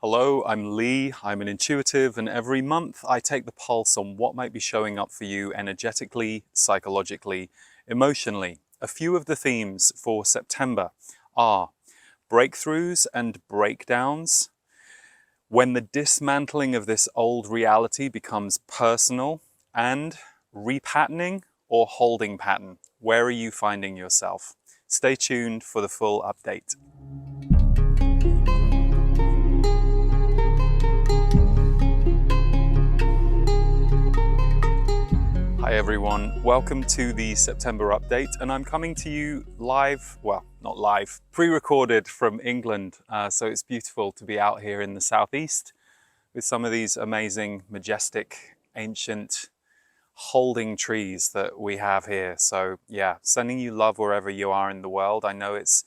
Hello, I'm Lee. I'm an intuitive, and every month I take the pulse on what might be showing up for you energetically, psychologically, emotionally. A few of the themes for September are breakthroughs and breakdowns, when the dismantling of this old reality becomes personal, and repatterning or holding pattern. Where are you finding yourself? Stay tuned for the full update. Hi everyone, welcome to the September update, and I'm coming to you live, well, not live, pre-recorded from England. So it's beautiful to be out here in the southeast with some of these amazing, majestic, ancient, holding trees that we have here. So yeah, sending you love wherever you are in the world. I know it's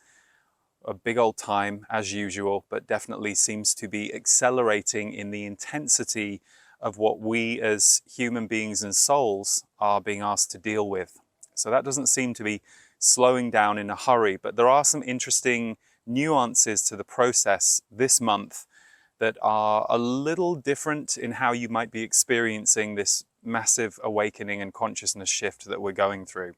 a big old time as usual, but definitely seems to be accelerating in the intensity of what we as human beings and souls are being asked to deal with. So that doesn't seem to be slowing down in a hurry, but there are some interesting nuances to the process this month that are a little different in how you might be experiencing this massive awakening and consciousness shift that we're going through.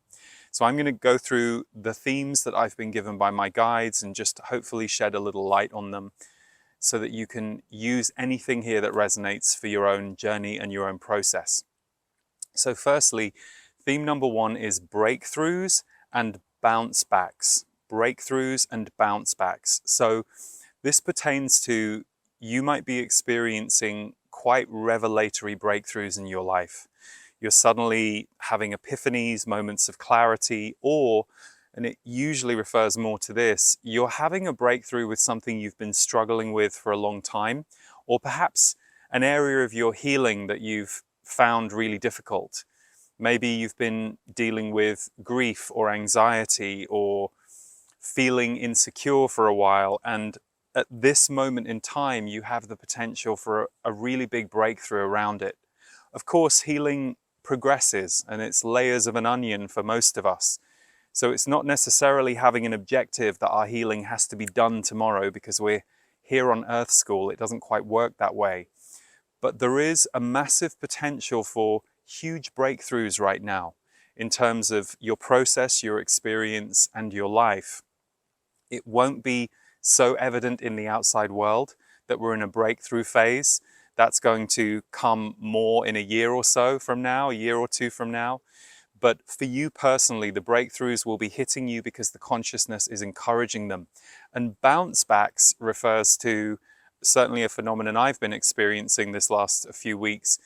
So I'm going to go through the themes that I've been given by my guides and just hopefully shed a little light on them so that you can use anything here that resonates for your own journey and your own process. So firstly, theme number one is breakthroughs and bounce backs. Breakthroughs and bounce backs. So this pertains to you might be experiencing quite revelatory breakthroughs in your life. You're suddenly having epiphanies, moments of clarity, or, and it usually refers more to this, you're having a breakthrough with something you've been struggling with for a long time, or perhaps an area of your healing that you've found really difficult. Maybe you've been dealing with grief or anxiety or feeling insecure for a while, and at this moment in time, you have the potential for a really big breakthrough around it. Of course, healing progresses and it's layers of an onion for most of us. So it's not necessarily having an objective that our healing has to be done tomorrow because we're here on Earth School. It doesn't quite work that way. But there is a massive potential for huge breakthroughs right now in terms of your process, your experience, and your life. It won't be so evident in the outside world that we're in a breakthrough phase. That's going to come more in a year or so from now, a year or two from now. But for you personally, the breakthroughs will be hitting you because the consciousness is encouraging them. And bounce backs refers to certainly a phenomenon I've been experiencing this last few weeks,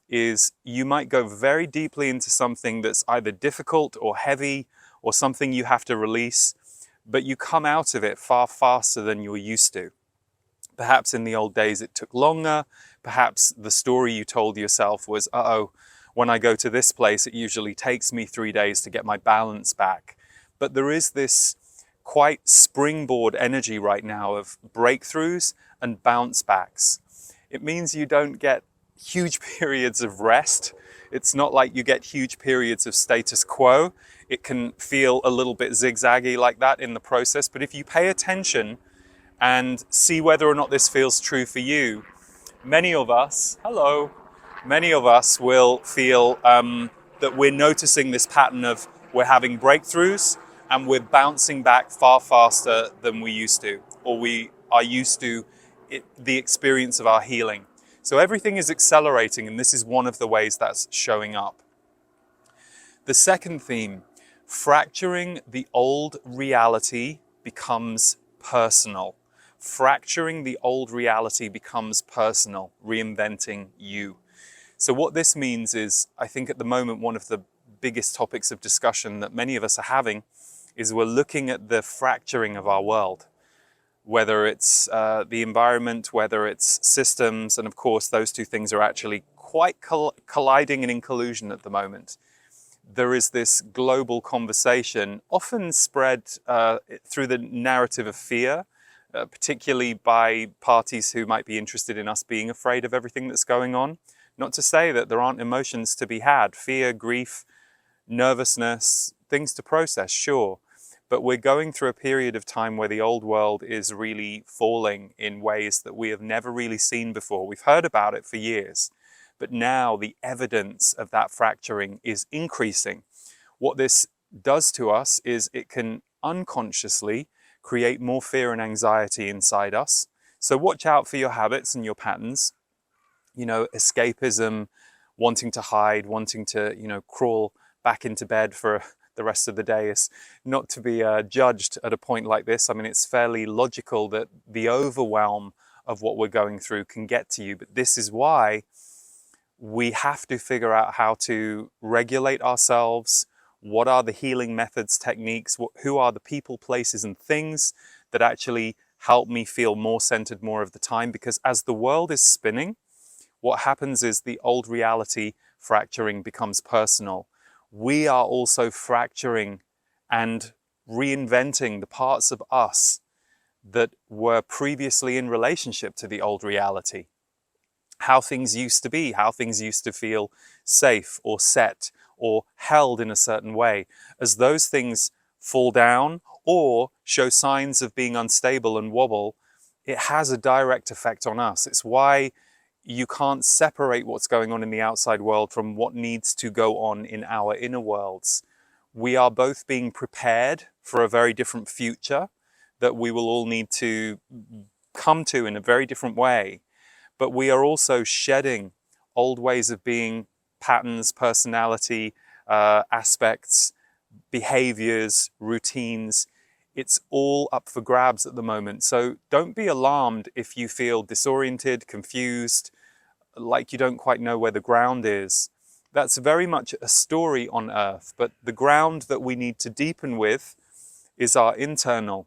is you might go very deeply into something that's either difficult or heavy or something you have to release, but you come out of it far faster than you're used to. Perhaps in the old days it took longer. Perhaps the story you told yourself was, when I go to this place, it usually takes me 3 days to get my balance back. But there is this quite springboard energy right now of breakthroughs and bounce backs. It means you don't get huge periods of rest. It's not like you get huge periods of status quo. It can feel a little bit zigzaggy like that in the process. But if you pay attention and see whether or not this feels true for you, many of us will feel that we're noticing this pattern of we're having breakthroughs and we're bouncing back far faster than we used to, or we are used to the experience of our healing. So everything is accelerating, and this is one of the ways that's showing up. The second theme, fracturing the old reality becomes personal. Fracturing the old reality becomes personal, reinventing you. So what this means is, I think at the moment, one of the biggest topics of discussion that many of us are having is we're looking at the fracturing of our world, whether it's the environment, whether it's systems, and of course those two things are actually quite colliding and in collusion at the moment. There is this global conversation, often spread through the narrative of fear, particularly by parties who might be interested in us being afraid of everything that's going on. Not to say that there aren't emotions to be had, fear, grief, nervousness, things to process, sure. but we're going through a period of time where the old world is really falling in ways that we have never really seen before. We've heard about it for years, but now the evidence of that fracturing is increasing. What this does to us is it can unconsciously create more fear and anxiety inside us. So watch out for your habits and your patterns. You know, escapism, wanting to hide, wanting to, crawl back into bed for the rest of the day is not to be judged at a point like this. I mean, it's fairly logical that the overwhelm of what we're going through can get to you, but this is why we have to figure out how to regulate ourselves. What are the healing methods, techniques? Who are the people, places, and things that actually help me feel more centered more of the time? Because as the world is spinning, what happens is the old reality fracturing becomes personal. We are also fracturing and reinventing the parts of us that were previously in relationship to the old reality. How things used to be, how things used to feel safe or set or held in a certain way. As those things fall down or show signs of being unstable and wobble, it has a direct effect on us. It's why you can't separate what's going on in the outside world from what needs to go on in our inner worlds. We are both being prepared for a very different future that we will all need to come to in a very different way. But we are also shedding old ways of being, patterns, personality, aspects, behaviors, routines. It's all up for grabs at the moment. So don't be alarmed if you feel disoriented, confused, like you don't quite know where the ground is. That's very much a story on earth, but the ground that we need to deepen with is our internal.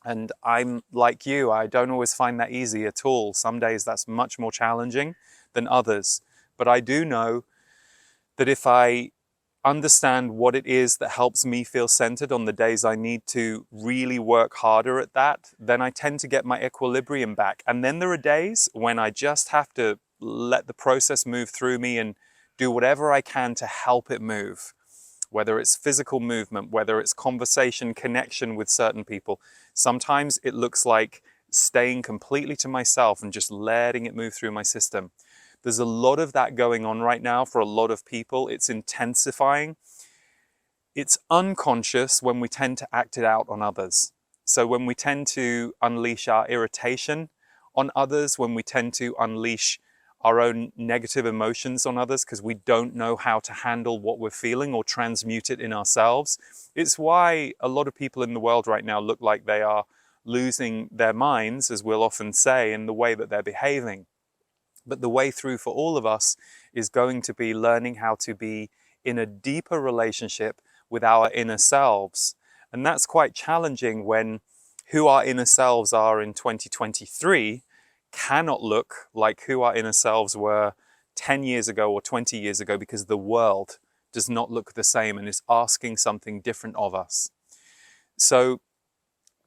And I'm like you, I don't always find that easy at all. Some days that's much more challenging than others. But I do know that if I understand what it is that helps me feel centered on the days I need to really work harder at that, then I tend to get my equilibrium back. And then there are days when I just have to let the process move through me and do whatever I can to help it move. Whether it's physical movement, whether it's conversation, connection with certain people. Sometimes it looks like staying completely to myself and just letting it move through my system. There's a lot of that going on right now for a lot of people. It's intensifying. It's unconscious when we tend to act it out on others. So when we tend to unleash our irritation on others, when we tend to unleash our own negative emotions on others because we don't know how to handle what we're feeling or transmute it in ourselves. It's why a lot of people in the world right now look like they are losing their minds, as we'll often say, in the way that they're behaving. But the way through for all of us is going to be learning how to be in a deeper relationship with our inner selves. And that's quite challenging when who our inner selves are in 2023 cannot look like who our inner selves were 10 years ago or 20 years ago, because the world does not look the same and is asking something different of us. So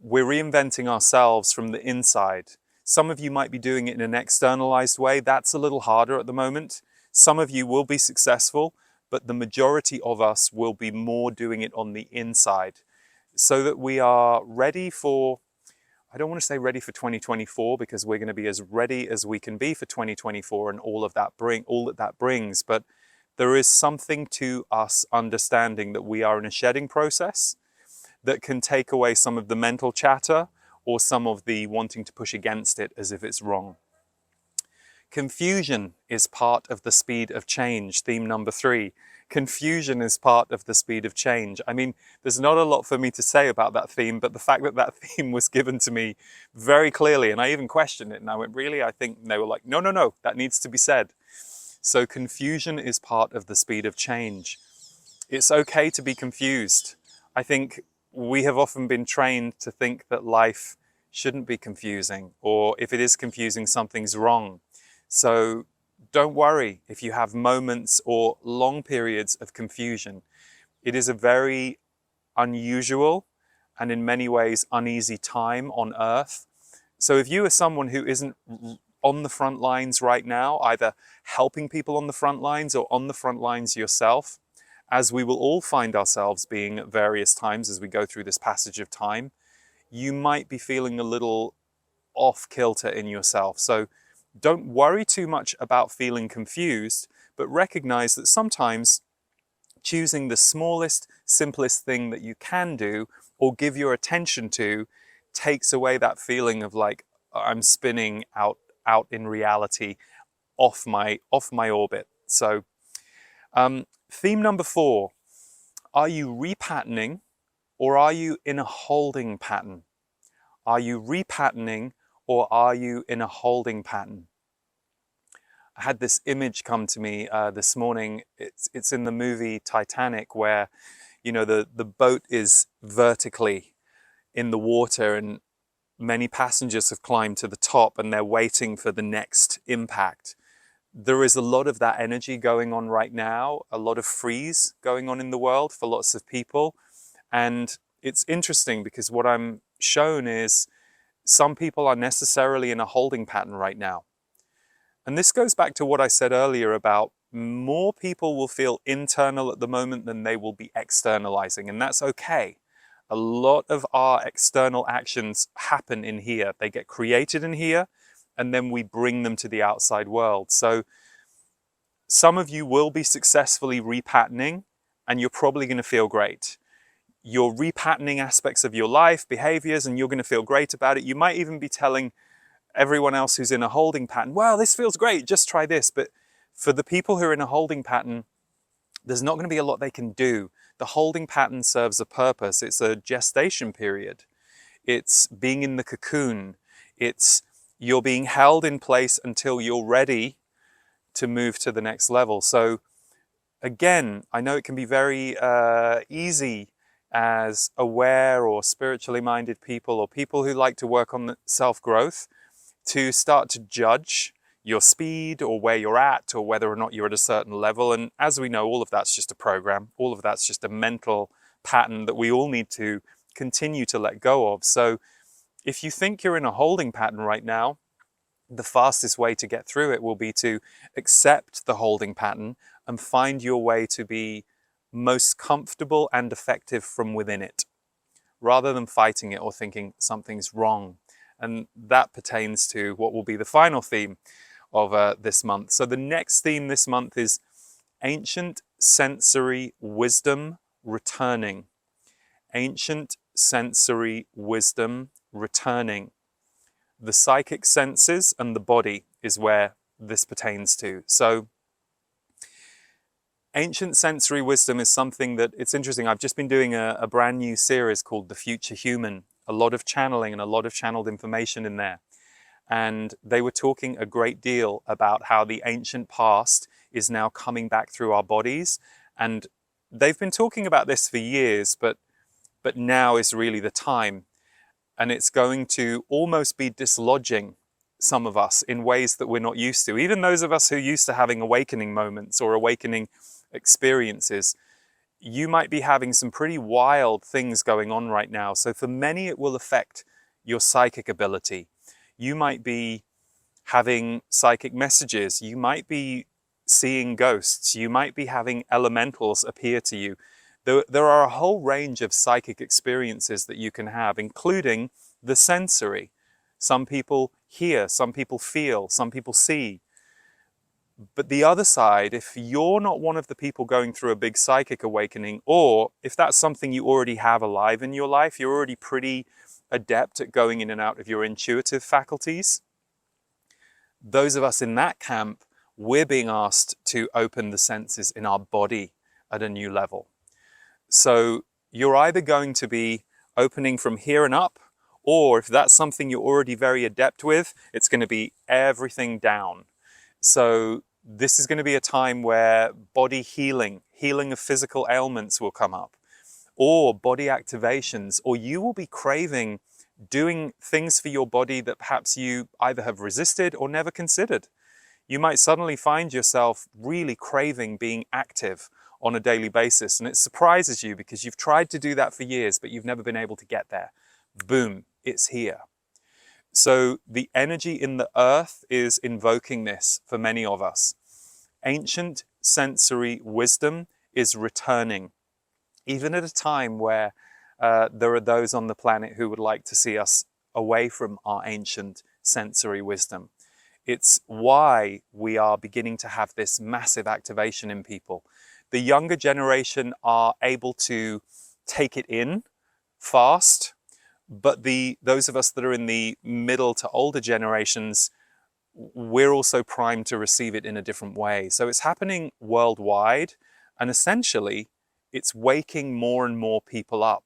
we're reinventing ourselves from the inside. Some of you might be doing it in an externalized way. That's a little harder at the moment. Some of you will be successful, but the majority of us will be more doing it on the inside so that we are ready for, I don't want to say ready for 2024 because we're going to be as ready as we can be for 2024 and all that brings. But there is something to us understanding that we are in a shedding process that can take away some of the mental chatter or some of the wanting to push against it as if it's wrong. Confusion is part of the speed of change, theme number 3. Confusion is part of the speed of change. I mean, there's not a lot for me to say about that theme, but the fact that that theme was given to me very clearly, and I even questioned it, and I went, really? I think they were like, no, that needs to be said. So confusion is part of the speed of change. It's okay to be confused. I think we have often been trained to think that life shouldn't be confusing, or if it is confusing, something's wrong. So don't worry if you have moments or long periods of confusion. It is a very unusual and in many ways uneasy time on earth. So if you are someone who isn't on the front lines right now, either helping people on the front lines or on the front lines yourself, as we will all find ourselves being at various times as we go through this passage of time, you might be feeling a little off kilter in yourself. So don't worry too much about feeling confused, but recognize that sometimes choosing the smallest, simplest thing that you can do or give your attention to takes away that feeling of like, I'm spinning out in reality, off my orbit. So theme number 4, are you repatterning or are you in a holding pattern? Are you repatterning or are you in a holding pattern? I had this image come to me this morning. It's in the movie Titanic, where, you know, the boat is vertically in the water and many passengers have climbed to the top and they're waiting for the next impact. There is a lot of that energy going on right now, a lot of freeze going on in the world for lots of people. And it's interesting because what I'm shown is some people are necessarily in a holding pattern right now. And this goes back to what I said earlier about more people will feel internal at the moment than they will be externalizing, and that's okay. A lot of our external actions happen in here. They get created in here, and then we bring them to the outside world. So some of you will be successfully repatterning, and you're probably going to feel great. You're repatterning aspects of your life, behaviors, and you're going to feel great about it. You might even be telling everyone else who's in a holding pattern, well, this feels great, just try this. But for the people who are in a holding pattern, there's not going to be a lot they can do. The holding pattern serves a purpose. It's a gestation period. It's being in the cocoon. It's you're being held in place until you're ready to move to the next level. So again, I know it can be very easy as aware or spiritually minded people or people who like to work on self-growth to start to judge your speed or where you're at or whether or not you're at a certain level. And as we know, all of that's just a program. All of that's just a mental pattern that we all need to continue to let go of. So if you think you're in a holding pattern right now, the fastest way to get through it will be to accept the holding pattern and find your way to be most comfortable and effective from within it, rather than fighting it or thinking something's wrong. And that pertains to what will be the final theme of this month. So the next theme this month is ancient sensory wisdom returning. Ancient sensory wisdom returning. The psychic senses and the body is where this pertains to. So ancient sensory wisdom is something that, it's interesting, I've just been doing a brand new series called The Future Human. A lot of channeling and a lot of channeled information in there. And they were talking a great deal about how the ancient past is now coming back through our bodies. And they've been talking about this for years, but now is really the time. And it's going to almost be dislodging some of us in ways that we're not used to. Even those of us who are used to having awakening moments or awakening experiences, you might be having some pretty wild things going on right now. So for many, it will affect your psychic ability. You might be having psychic messages. You might be seeing ghosts. You might be having elementals appear to you. There are a whole range of psychic experiences that you can have, including the sensory. Some people hear, some people feel, some people see. But the other side, if you're not one of the people going through a big psychic awakening, or if that's something you already have alive in your life, you're already pretty adept at going in and out of your intuitive faculties, those of us in that camp, we're being asked to open the senses in our body at a new level. So you're either going to be opening from here and up, or if that's something you're already very adept with, it's going to be everything down. So this is going to be a time where body healing of physical ailments will come up, or body activations, or you will be craving doing things for your body that perhaps you either have resisted or never considered. You might suddenly find yourself really craving being active on a daily basis, and it surprises you because you've tried to do that for years, but you've never been able to get there. Boom, it's here. So the energy in the earth is invoking this for many of us. Ancient sensory wisdom is returning, even at a time where there are those on the planet who would like to see us away from our ancient sensory wisdom. It's why we are beginning to have this massive activation in people. The younger generation are able to take it in fast, but those of us that are in the middle to older generations, we're also primed to receive it in a different way. So it's happening worldwide, and essentially it's waking more and more people up.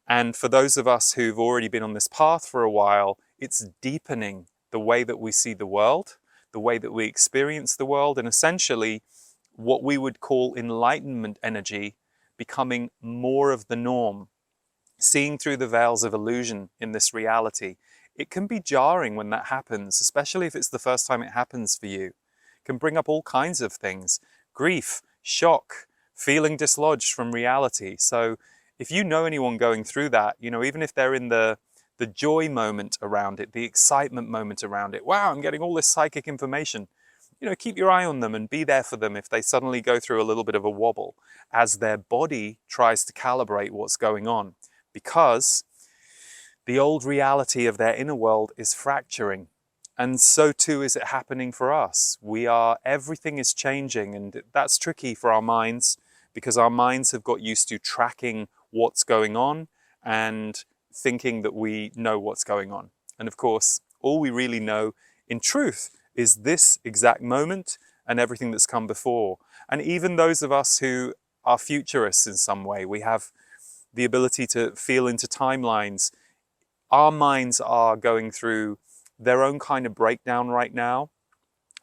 And for those of us who've already been on this path for a while, it's deepening the way that we see the world, the way that we experience the world, and essentially what we would call enlightenment energy becoming more of the norm, seeing through the veils of illusion in this reality. It can be jarring when that happens, especially if it's the first time it happens for you. It can bring up all kinds of things: grief, shock, feeling dislodged from reality. So if you know anyone going through that, even if they're in the joy moment around it, the excitement moment around it, wow, I'm getting all this psychic information, keep your eye on them and be there for them if they suddenly go through a little bit of a wobble as their body tries to calibrate what's going on, because the old reality of their inner world is fracturing. And so too is it happening for us. Everything is changing, and that's tricky for our minds because our minds have got used to tracking what's going on and thinking that we know what's going on. And of course, all we really know in truth is this exact moment and everything that's come before. And even those of us who are futurists in some way, we have the ability to feel into timelines. Our minds are going through their own kind of breakdown right now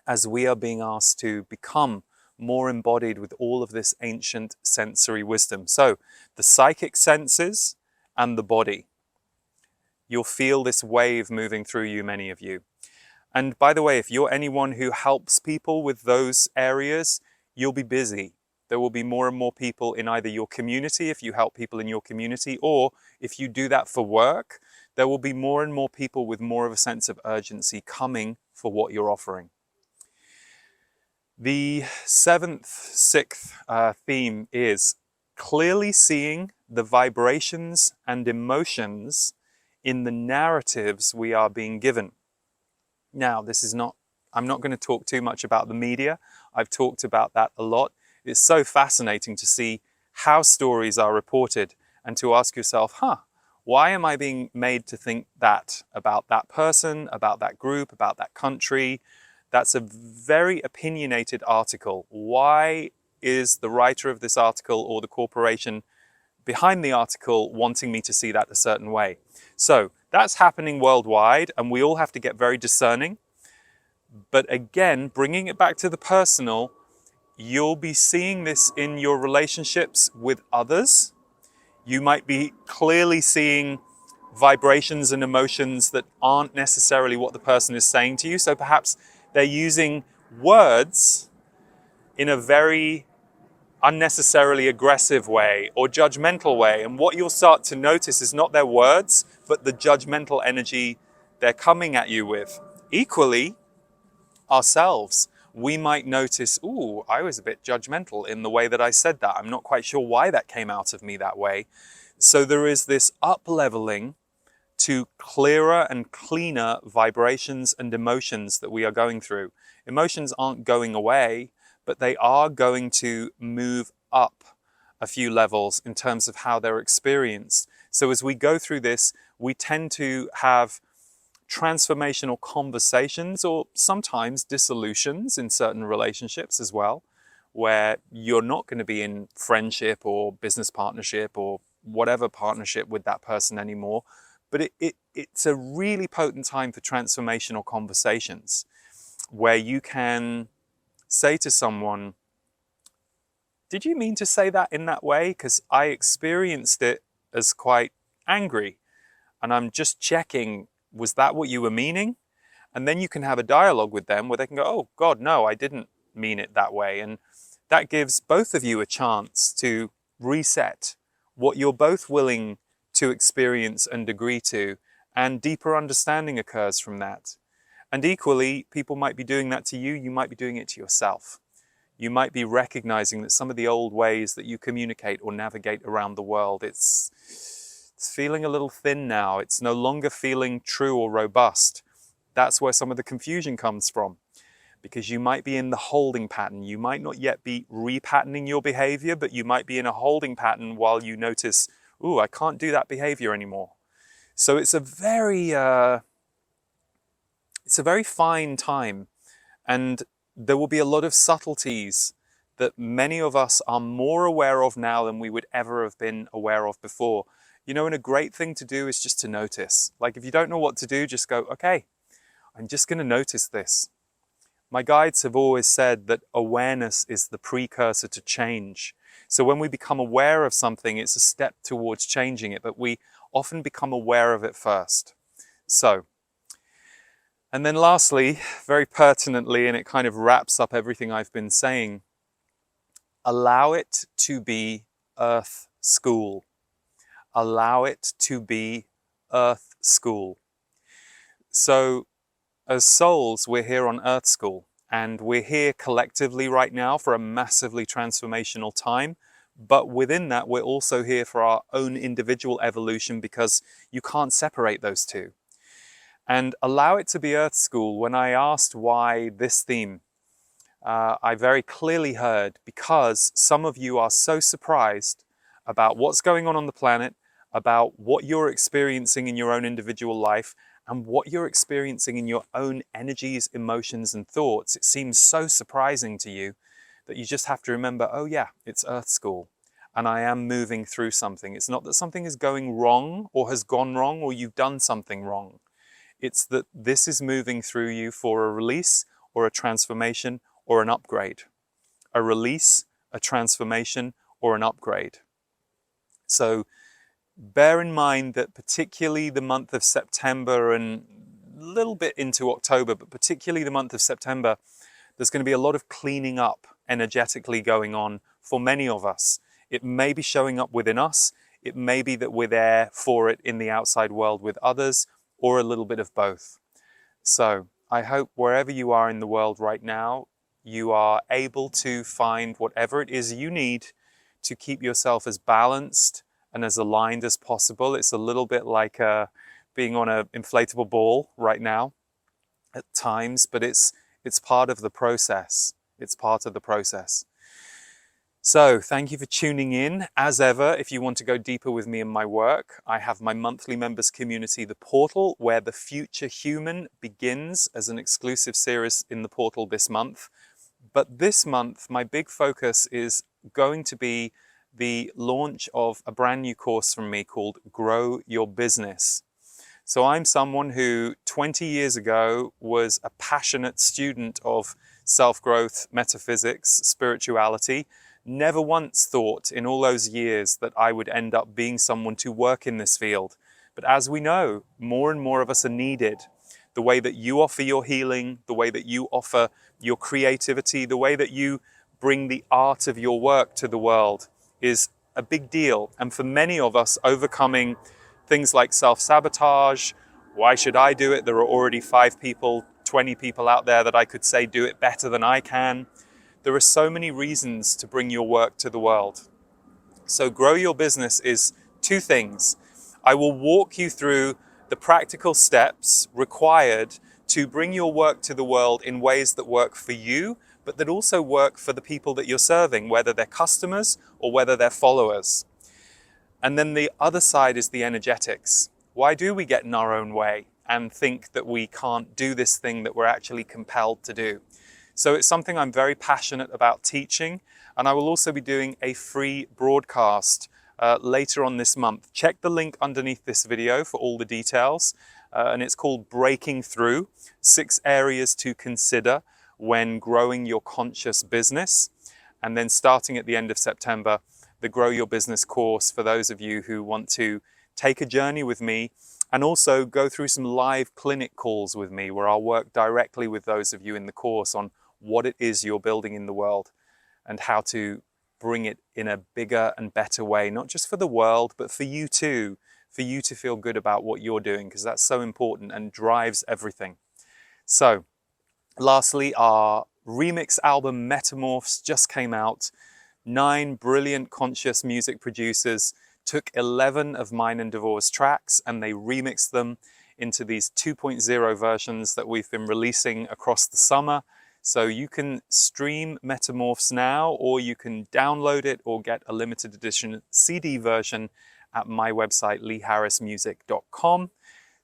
as we are being asked to become more embodied with all of this ancient sensory wisdom. So the psychic senses and the body. You'll feel this wave moving through you, many of you. And by the way, if you're anyone who helps people with those areas, you'll be busy. There will be more and more people in either your community, if you help people in your community, or if you do that for work, there will be more and more people with more of a sense of urgency coming for what you're offering. The sixth theme is clearly seeing the vibrations and emotions in the narratives we are being given. Now, I'm not going to talk too much about the media. I've talked about that a lot. It's so fascinating to see how stories are reported and to ask yourself, why am I being made to think that about that person, about that group, about that country? That's a very opinionated article. Why is the writer of this article or the corporation behind the article wanting me to see that a certain way? So that's happening worldwide, and we all have to get very discerning. But again, bringing it back to the personal, you'll be seeing this in your relationships with others. You might be clearly seeing vibrations and emotions that aren't necessarily what the person is saying to you. So perhaps they're using words in a very unnecessarily aggressive way or judgmental way. And what you'll start to notice is not their words, but the judgmental energy they're coming at you with. Equally, ourselves, we might notice, I was a bit judgmental in the way that I said that. I'm not quite sure why that came out of me that way. So there is this up-leveling to clearer and cleaner vibrations and emotions that we are going through. Emotions aren't going away, but they are going to move up a few levels in terms of how they're experienced. So as we go through this, we tend to have transformational conversations, or sometimes dissolutions in certain relationships as well, where you're not going to be in friendship or business partnership or whatever partnership with that person anymore. But it's a really potent time for transformational conversations where you can say to someone, did you mean to say that in that way? Because I experienced it as quite angry, and I'm just checking, was that what you were meaning? And then you can have a dialogue with them where they can go, oh God, no, I didn't mean it that way. And that gives both of you a chance to reset what you're both willing to experience and agree to, and deeper understanding occurs from that. And equally, people might be doing that to you, you might be doing it to yourself. You might be recognizing that some of the old ways that you communicate or navigate around the world, it's feeling a little thin now. It's no longer feeling true or robust. That's where some of the confusion comes from, because you might be in the holding pattern. You might not yet be repatterning your behavior, but you might be in a holding pattern while you notice, ooh, I can't do that behavior anymore. So it's a very fine time, and there will be a lot of subtleties that many of us are more aware of now than we would ever have been aware of before. You know, and a great thing to do is just to notice. Like if you don't know what to do, just go, okay, I'm just going to notice this. My guides have always said that awareness is the precursor to change. So when we become aware of something, it's a step towards changing it, but we often become aware of it first. So, and then lastly, very pertinently, and it kind of wraps up everything I've been saying, allow it to be Earth School. Allow it to be Earth School. So as souls, we're here on Earth School, and we're here collectively right now for a massively transformational time. But within that, we're also here for our own individual evolution, because you can't separate those two. And allow it to be Earth School. When I asked why this theme, I very clearly heard because some of you are so surprised about what's going on the planet, about what you're experiencing in your own individual life, and what you're experiencing in your own energies, emotions, and thoughts. It seems so surprising to you that you just have to remember, oh yeah, it's Earth School, and I am moving through something. It's not that something is going wrong or has gone wrong or you've done something wrong. It's that this is moving through you for a release or a transformation or an upgrade. A release, a transformation, or an upgrade. So bear in mind that particularly the month of September and a little bit into October, but particularly the month of September, there's going to be a lot of cleaning up energetically going on for many of us. It may be showing up within us. It may be that we're there for it in the outside world with others, or a little bit of both. So I hope wherever you are in the world right now, you are able to find whatever it is you need to keep yourself as balanced and as aligned as possible. It's a little bit like being on an inflatable ball right now at times, but it's part of the process. It's part of the process. So thank you for tuning in. As ever, if you want to go deeper with me in my work, I have my monthly members community, The Portal, where the Future Human begins as an exclusive series in The Portal this month. But this month, my big focus is going to be the launch of a brand new course from me called Grow Your Business. So I'm someone who 20 years ago was a passionate student of self-growth, metaphysics, spirituality. Never once thought in all those years that I would end up being someone to work in this field. But as we know, more and more of us are needed. The way that you offer your healing, the way that you offer your creativity, the way that you bring the art of your work to the world is a big deal. And for many of us, overcoming things like self-sabotage, why should I do it? There are already 5 people, 20 people out there that I could say do it better than I can. There are so many reasons to bring your work to the world. So Grow Your Business is 2 things. I will walk you through the practical steps required to bring your work to the world in ways that work for you, but that also work for the people that you're serving, whether they're customers or whether they're followers. And then the other side is the energetics. Why do we get in our own way and think that we can't do this thing that we're actually compelled to do? So it's something I'm very passionate about teaching, and I will also be doing a free broadcast later on this month. Check the link underneath this video for all the details, and it's called Breaking Through, 6 areas to consider when growing your conscious business. And then starting at the end of September, the Grow Your Business course for those of you who want to take a journey with me and also go through some live clinic calls with me where I'll work directly with those of you in the course on what it is you're building in the world and how to bring it in a bigger and better way, not just for the world, but for you too, for you to feel good about what you're doing, because that's so important and drives everything. So lastly, our remix album Metamorphs just came out. 9 brilliant conscious music producers took 11 of mine and Devor's tracks and they remixed them into these 2.0 versions that we've been releasing across the summer. So you can stream Metamorphs now, or you can download it or get a limited edition CD version at my website, leeharrismusic.com.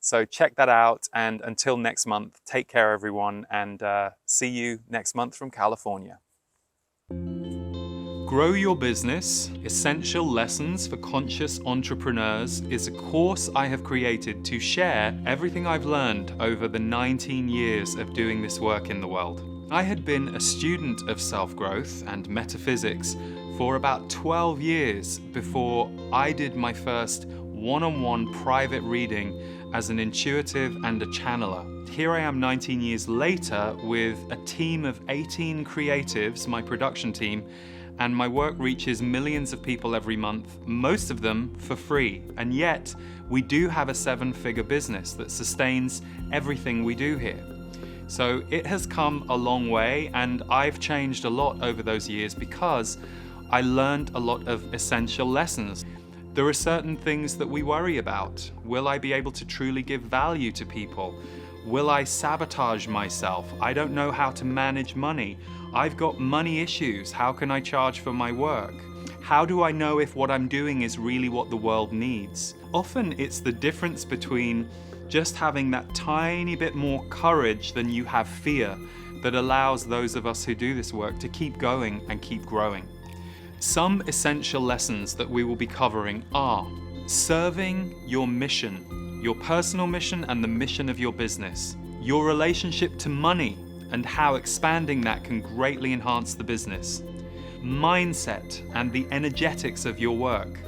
So check that out, and until next month, take care everyone, and see you next month from California. Grow Your Business, Essential Lessons for Conscious Entrepreneurs is a course I have created to share everything I've learned over the 19 years of doing this work in the world. I had been a student of self-growth and metaphysics for about 12 years before I did my first one-on-one private reading as an intuitive and a channeler. Here I am 19 years later with a team of 18 creatives, my production team, and my work reaches millions of people every month, most of them for free. And yet, we do have a 7-figure business that sustains everything we do here. So it has come a long way, and I've changed a lot over those years because I learned a lot of essential lessons. There are certain things that we worry about. Will I be able to truly give value to people? Will I sabotage myself? I don't know how to manage money. I've got money issues. How can I charge for my work? How do I know if what I'm doing is really what the world needs? Often it's the difference between just having that tiny bit more courage than you have fear that allows those of us who do this work to keep going and keep growing. Some essential lessons that we will be covering are serving your mission, your personal mission and the mission of your business, your relationship to money and how expanding that can greatly enhance the business, mindset and the energetics of your work,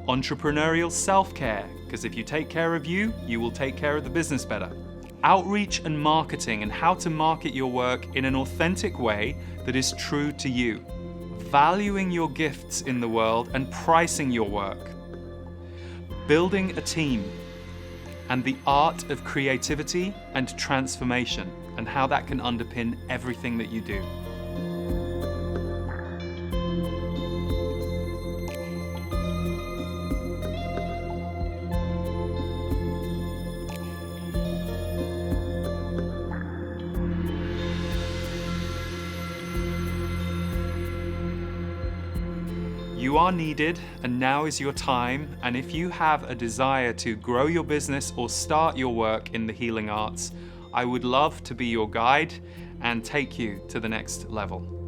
entrepreneurial self-care, because if you take care of you, you will take care of the business better, outreach and marketing and how to market your work in an authentic way that is true to you, valuing your gifts in the world and pricing your work, building a team, and the art of creativity and transformation and how that can underpin everything that you do. You are needed, and now is your time. And if you have a desire to grow your business or start your work in the healing arts, I would love to be your guide and take you to the next level.